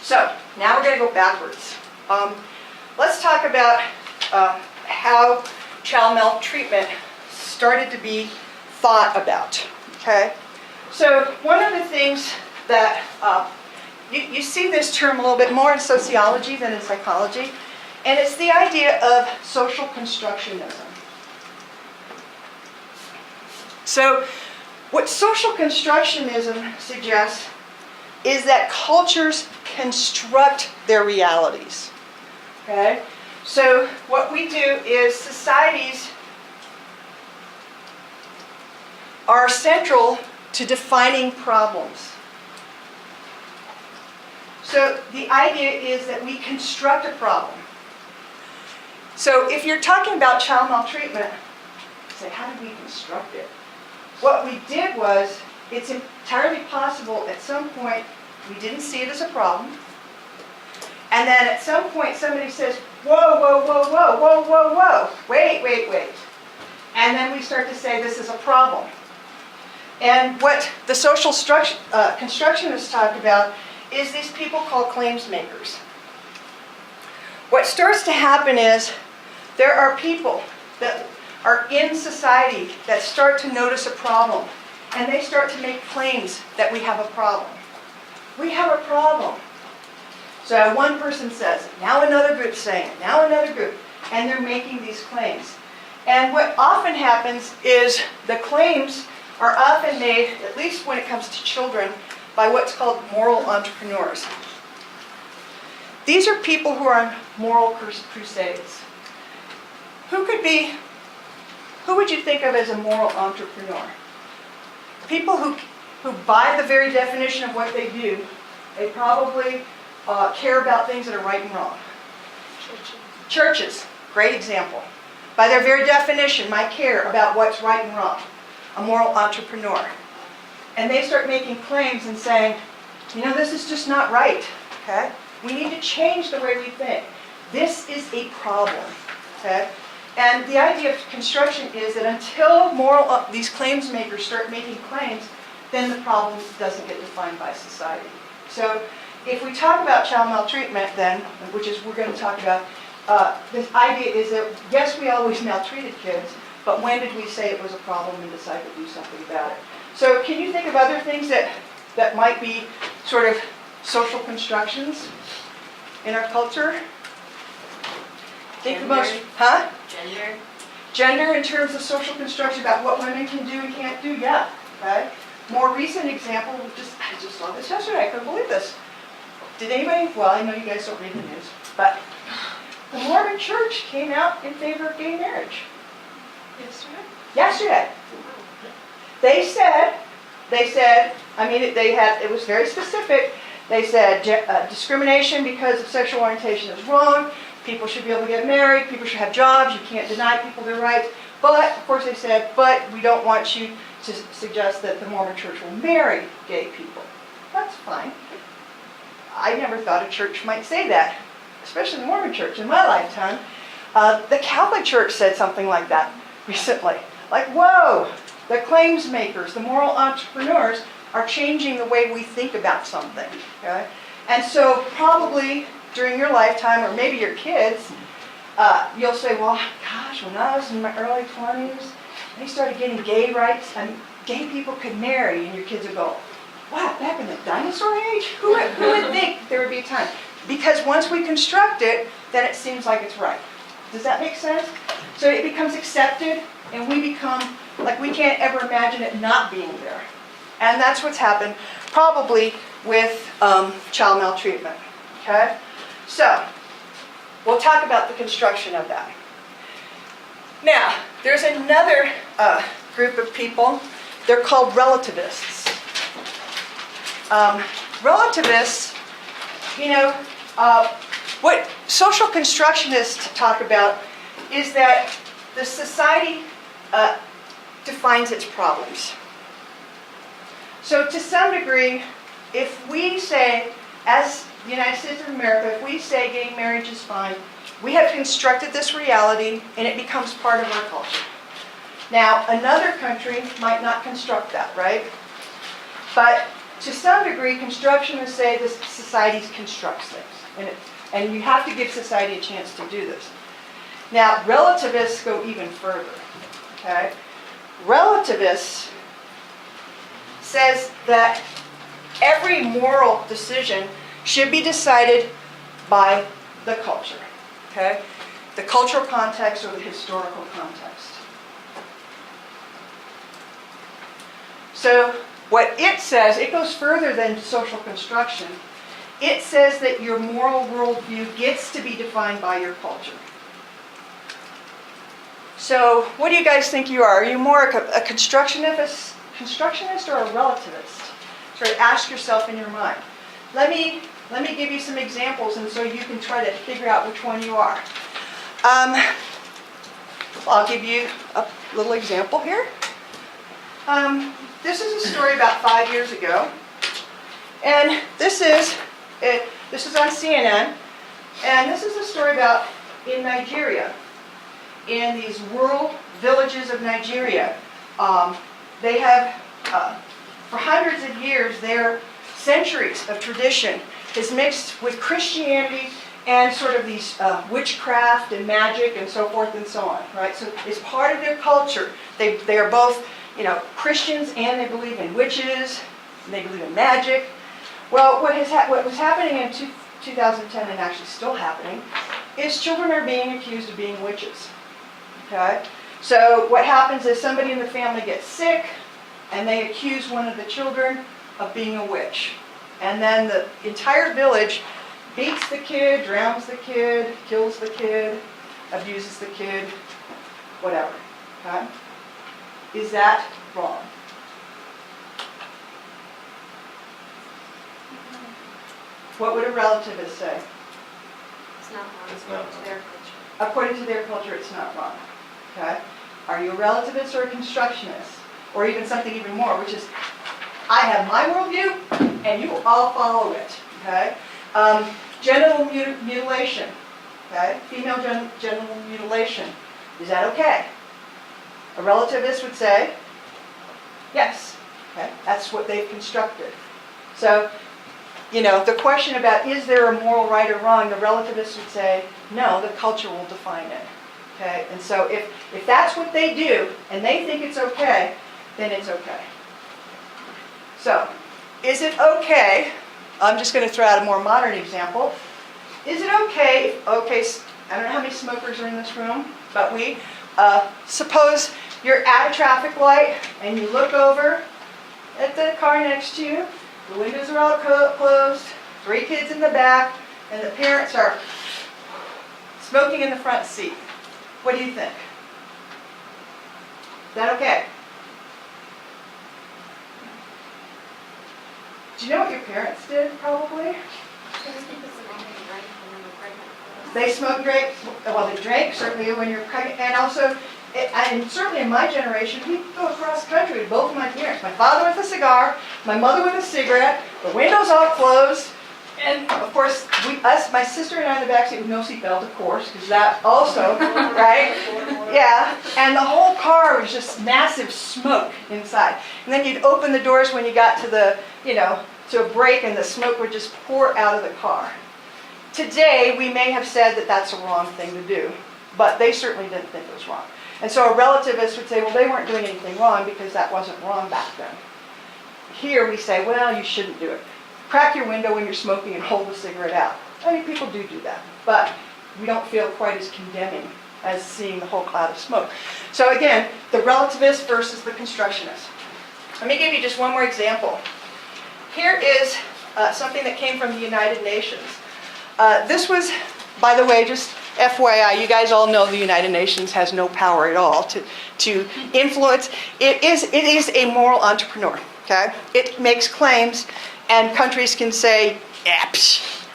So now we're going to go backwards. Let's talk about how child maltreatment started to be thought about. Okay, so one of the things that you see this term a little bit more in sociology than in psychology, and it's the idea of social constructionism. So what social constructionism suggests is that cultures construct their realities. Okay? So what we do is societies are central to defining problems. So the idea is that we construct a problem. So if you're talking about child maltreatment, say, how did we construct it? What we did was, it's entirely possible at some point we didn't see it as a problem. And then at some point somebody says, whoa, whoa, whoa, whoa, whoa, whoa, whoa, wait, wait, wait. And then we start to say this is a problem. And what the social constructionists talk about is these people called claims makers. What starts to happen is there are people that are in society that start to notice a problem, and they start to make claims that we have a problem. We have a problem. So one person says it, now another group's saying it, now another group, and they're making these claims. And what often happens is the claims are often made, at least when it comes to children, by what's called moral entrepreneurs. These are people who are on moral crusades. Who would you think of as a moral entrepreneur? People who by the very definition of what they do, they probably care about things that are right and wrong. Churches, great example. By their very definition, might care about what's right and wrong. A moral entrepreneur. And they start making claims and saying, you know, this is just not right. Okay? We need to change the way we think. This is a problem. Okay? And the idea of construction is that until these claims makers start making claims, then the problem doesn't get defined by society. So if we talk about child maltreatment then, which is we're going to talk about, this idea is that yes, we always maltreated kids, but when did we say it was a problem and decide to do something about it? So can you think of other things that might be sort of social constructions in our culture? Think about, Gender. Gender in terms of social construction about what women can do and can't do, yeah. Okay. More recent example, I just saw this yesterday, I couldn't believe this. Did anybody, well, I know you guys don't read the news, but the Mormon Church came out in favor of gay marriage. Yesterday. They said, I mean, it was very specific. They said discrimination because of sexual orientation is wrong. People should be able to get married. People should have jobs. You can't deny people their rights. But, of course, they said, but we don't want you to suggest that the Mormon Church will marry gay people. That's fine. I never thought a church might say that, especially the Mormon Church in my lifetime. The Catholic Church said something like that recently. Like, whoa, the claims makers, the moral entrepreneurs are changing the way we think about something. Okay? And so probably during your lifetime, or maybe your kids, you'll say, well, gosh, when I was in my early 20s, they started getting gay rights, and gay people could marry, and your kids would go, wow, back in the dinosaur age? Who would think there would be a time? Because once we construct it, then it seems like it's right. Does that make sense? So it becomes accepted, and we become, like we can't ever imagine it not being there. And that's what's happened probably with child maltreatment. Okay? So, we'll talk about the construction of that. Now, there's another group of people. They're called relativists. Relativists, you know, what social constructionists talk about is that the society defines its problems. So to some degree, if we say, as the United States of America, if we say gay marriage is fine, we have constructed this reality and it becomes part of our culture. Now, another country might not construct that, right? But to some degree, constructionists say this society constructs things, and you have to give society a chance to do this. Now, relativists go even further. Okay, relativists says that every moral decision should be decided by the culture. Okay, the cultural context or the historical context. So what it says, it goes further than social construction. It says that your moral worldview gets to be defined by your culture. So what do you guys think you are? Are you more a constructionist or a relativist? Sort of ask yourself in your mind. Let me give you some examples, and so you can try to figure out which one you are. I'll give you a little example here. This is a story about 5 years ago, and this is on CNN, and this is a story about in Nigeria, in these rural villages of Nigeria. They have, for hundreds of years, their centuries of tradition is mixed with Christianity and sort of these witchcraft and magic and so forth and so on, right? So it's part of their culture. They are both, Christians, and they believe in witches, and they believe in magic. Well, what was happening in 2010, and actually still happening, is children are being accused of being witches. Okay? So what happens is somebody in the family gets sick, and they accuse one of the children of being a witch. And then the entire village beats the kid, drowns the kid, kills the kid, abuses the kid, whatever. Okay? Is that wrong? What would a relativist say? It's not wrong. It's wrong to their culture. According to their culture, it's not wrong. Okay? Are you a relativist or a constructionist? Or even something even more, which is, I have my worldview, and you all follow it. Okay? Genital mutilation. Okay? Female genital mutilation. Is that okay? A relativist would say, yes. Okay? That's what they've constructed. So, the question about is there a moral right or wrong, the relativists would say, no, the culture will define it. Okay? And so if that's what they do, and they think it's okay, then it's okay. So, is it okay, I'm just going to throw out a more modern example, is it okay, I don't know how many smokers are in this room, but suppose you're at a traffic light, and you look over at the car next to you, the windows are all closed, 3 kids in the back, and the parents are smoking in the front seat. What do you think? Is that okay? Do you know what your parents did, probably? They smoked, drank, well, they drank, certainly when you're pregnant, and also, and certainly in my generation, we go across country with both of my parents. My father with a cigar, my mother with a cigarette, the windows all closed, and of course, my sister and I in the backseat with no seatbelt, of course, because that also, right? Yeah, and the whole car was just massive smoke inside. And then you'd open the doors when you got to the, to a break, and the smoke would just pour out of the car. Today, we may have said that that's a wrong thing to do, but they certainly didn't think it was wrong. And so a relativist would say, well, they weren't doing anything wrong because that wasn't wrong back then. Here we say, well, you shouldn't do it. Crack your window when you're smoking and hold the cigarette out. I mean, people do that, but we don't feel quite as condemning as seeing the whole cloud of smoke. So again, the relativist versus the constructionist. Let me give you just one more example. Here is something that came from the United Nations. This was, by the way, just FYI, you guys all know the United Nations has no power at all to influence. It is a moral entrepreneur, okay? It makes claims, and countries can say, yeah,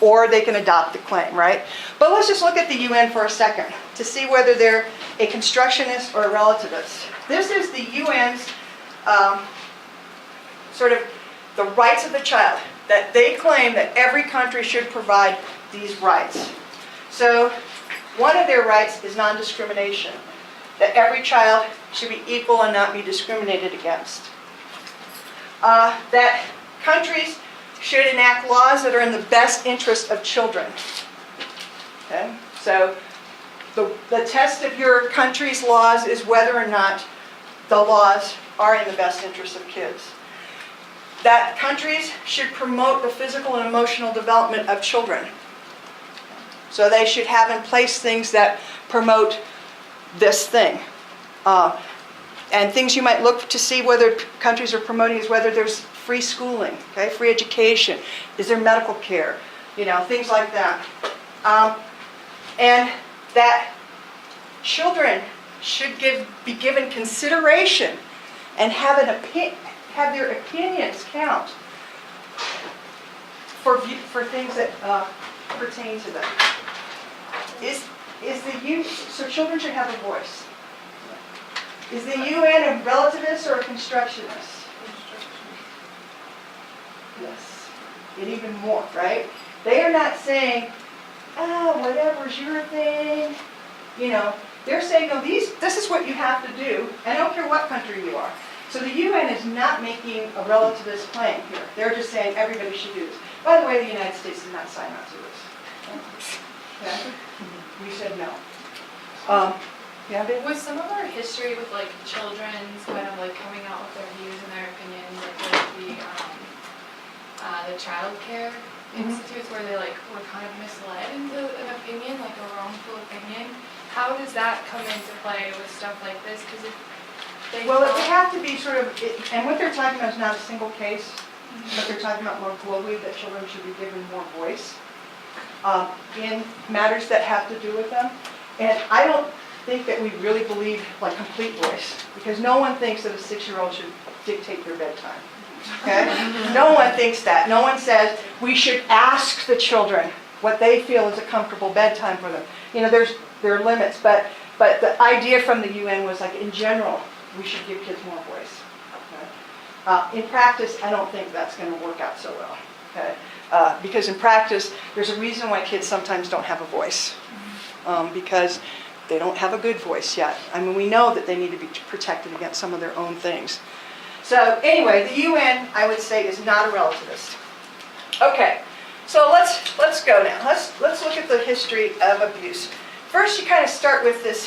or they can adopt the claim, right? But let's just look at the UN for a second to see whether they're a constructionist or a relativist. This is the UN's sort of the rights of the child, that they claim that every country should provide these rights. So one of their rights is non-discrimination, that every child should be equal and not be discriminated against. That countries should enact laws that are in the best interest of children. Okay? So the test of your country's laws is whether or not the laws are in the best interest of kids. That countries should promote the physical and emotional development of children. So they should have in place things that promote this thing. And things you might look to see whether countries are promoting is whether there's free schooling, okay, free education, is there medical care, things like that. And that children should be given consideration and have their opinions count for things that pertain to them. So children should have a voice. Is the UN a relativist or a constructionist? Yes, and even more, right? They are not saying, whatever's your thing. They're saying, no, this is what you have to do, and I don't care what country you are. So the UN is not making a relativist claim here. They're just saying everybody should do this. By the way, the United States did not sign on to this. Okay? We said no. Yeah, Dave? Was some of our history with children's kind of coming out with their views and their opinions, with the child care institutes where they were kind of misled into an opinion, a wrongful opinion? How does that come into play with stuff like this? Because if they Well, it would have to be sort of, and what they're talking about is not a single case, but they're talking about more globally that children should be given more voice in matters that have to do with them. And I don't think that we really believe complete voice, because no one thinks that a 6-year-old should dictate their bedtime. Okay? No one thinks that. No one says we should ask the children what they feel is a comfortable bedtime for them. There are limits, but the idea from the UN was in general, we should give kids more voice. Okay? In practice, I don't think that's going to work out so well. Okay? Because in practice, there's a reason why kids sometimes don't have a voice. Because they don't have a good voice yet. I mean, we know that they need to be protected against some of their own things. So anyway, the UN, I would say, is not a relativist. Okay, so let's go now. Let's look at the history of abuse. First, you kind of start with this